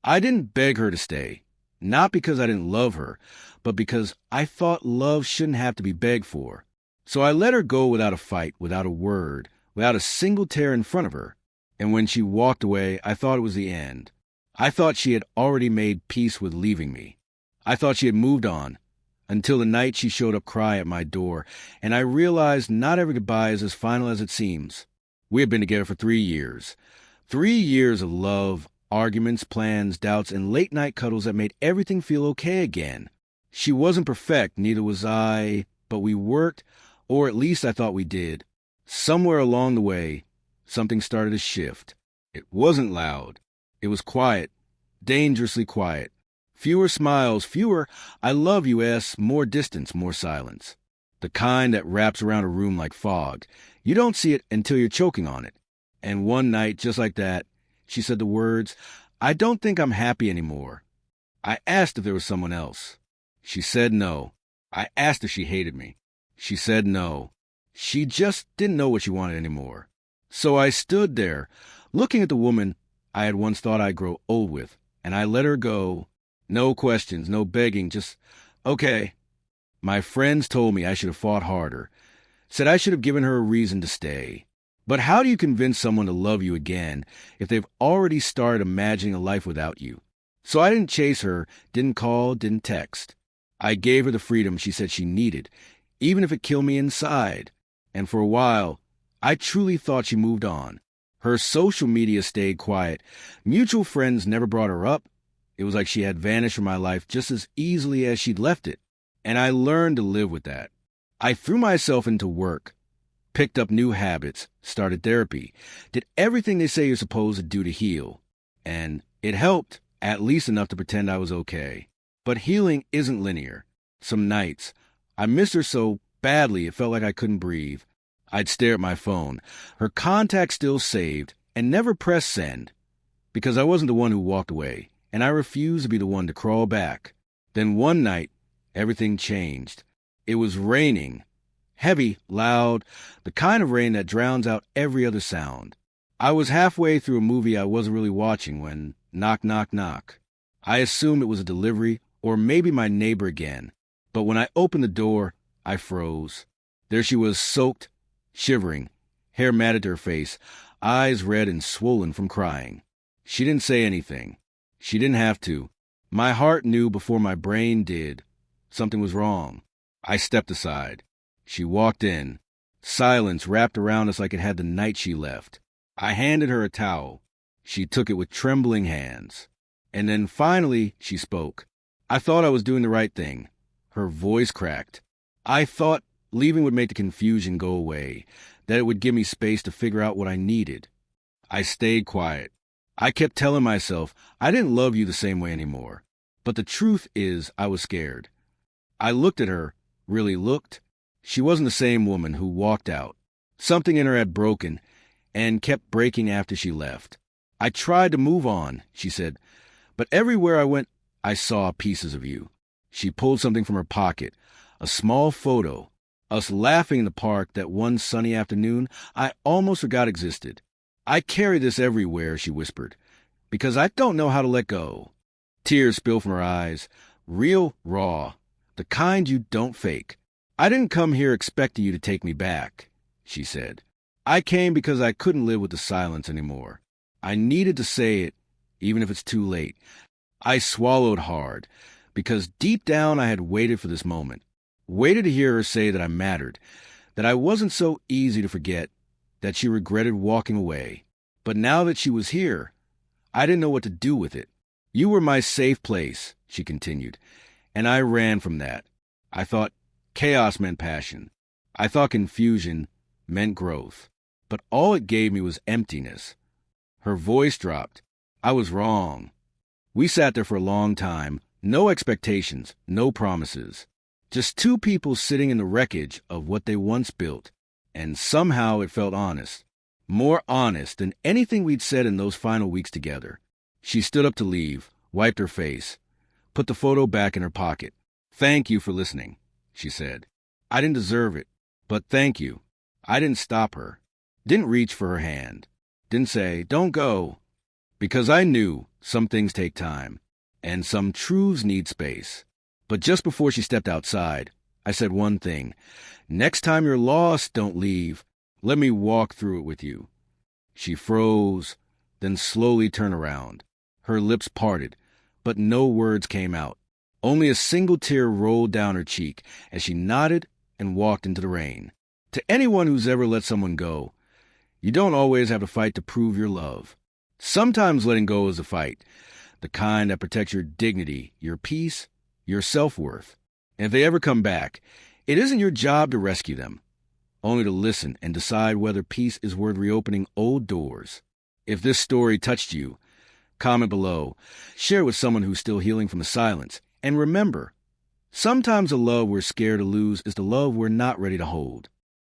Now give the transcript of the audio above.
I didn't beg her to stay, not because I didn't love her, but because I thought love shouldn't have to be begged for. So I let her go without a fight, without a word, without a single tear in front of her. And when she walked away, I thought it was the end. I thought she had already made peace with leaving me. I thought she had moved on, until the night she showed up crying at my door, and I realized not every goodbye is as final as it seems. We had been together for 3 years. 3 years of love, arguments, plans, doubts, and late-night cuddles that made everything feel okay again. She wasn't perfect, neither was I, but we worked, or at least I thought we did. Somewhere along the way, something started to shift. It wasn't loud. It was quiet, dangerously quiet. Fewer smiles, fewer "I love you"s, more distance, more silence. The kind that wraps around a room like fog. You don't see it until you're choking on it. And one night, just like that, she said the words, "I don't think I'm happy anymore." I asked if there was someone else. She said no. I asked if she hated me. She said no. She just didn't know what she wanted anymore. So I stood there, looking at the woman I had once thought I'd grow old with, and I let her go. No questions, no begging, just, okay. My friends told me I should have fought harder, said I should have given her a reason to stay. But how do you convince someone to love you again if they've already started imagining a life without you? So I didn't chase her, didn't call, didn't text. I gave her the freedom she said she needed, even if it killed me inside. And for a while, I truly thought she moved on. Her social media stayed quiet. Mutual friends never brought her up. It was like she had vanished from my life just as easily as she'd left it. And I learned to live with that. I threw myself into work, picked up new habits, started therapy, did everything they say you're supposed to do to heal. And it helped, at least enough to pretend I was okay. But healing isn't linear. Some nights, I missed her so badly it felt like I couldn't breathe. I'd stare at my phone, her contact still saved, and never press send, because I wasn't the one who walked away, and I refused to be the one to crawl back. Then one night, everything changed. It was raining. Heavy, loud, the kind of rain that drowns out every other sound. I was halfway through a movie I wasn't really watching when knock, knock, knock. I assumed it was a delivery, or maybe my neighbor again. But when I opened the door, I froze. There she was, soaked, shivering, hair matted to her face, eyes red and swollen from crying. She didn't say anything. She didn't have to. My heart knew before my brain did. Something was wrong. I stepped aside. She walked in. Silence wrapped around us like it had the night she left. I handed her a towel. She took it with trembling hands. And then finally she spoke. I thought I was doing the right thing. Her voice cracked. I thought leaving would make the confusion go away, that it would give me space to figure out what I needed. I stayed quiet. I kept telling myself I didn't love you the same way anymore. But the truth is I was scared. I looked at her, really looked. She wasn't the same woman who walked out. Something in her had broken and kept breaking after she left. I tried to move on, she said, but everywhere I went, I saw pieces of you. She pulled something from her pocket, a small photo. Us laughing in the park that one sunny afternoon I almost forgot existed. I carry this everywhere, she whispered, because I don't know how to let go. Tears spilled from her eyes, real, raw, the kind you don't fake. I didn't come here expecting you to take me back, she said. I came because I couldn't live with the silence anymore. I needed to say it, even if it's too late. I swallowed hard, because deep down I had waited for this moment. Waited to hear her say that I mattered, that I wasn't so easy to forget, that she regretted walking away. But now that she was here, I didn't know what to do with it. You were my safe place, she continued, and I ran from that. I thought chaos meant passion. I thought confusion meant growth. But all it gave me was emptiness. Her voice dropped. I was wrong. We sat there for a long time, no expectations, no promises. Just two people sitting in the wreckage of what they once built, and somehow it felt honest. More honest than anything we'd said in those final weeks together. She stood up to leave, wiped her face, put the photo back in her pocket. "Thank you for listening," she said. "I didn't deserve it, but thank you." I didn't stop her, didn't reach for her hand, didn't say, "Don't go," because I knew Some things take time, and some truths need space. But just before she stepped outside, I said one thing. Next time you're lost, don't leave. Let me walk through it with you. She froze, then slowly turned around. Her lips parted, but no words came out. Only a single tear rolled down her cheek as she nodded and walked into the rain. To anyone who's ever let someone go, you don't always have to fight to prove your love. Sometimes letting go is a fight, the kind that protects your dignity, your peace, your self-worth. And if they ever come back, it isn't your job to rescue them, only to listen and decide whether peace is worth reopening old doors. If this story touched you, comment below, share it with someone who's still healing from the silence, and remember, sometimes the love we're scared to lose is the love we're not ready to hold.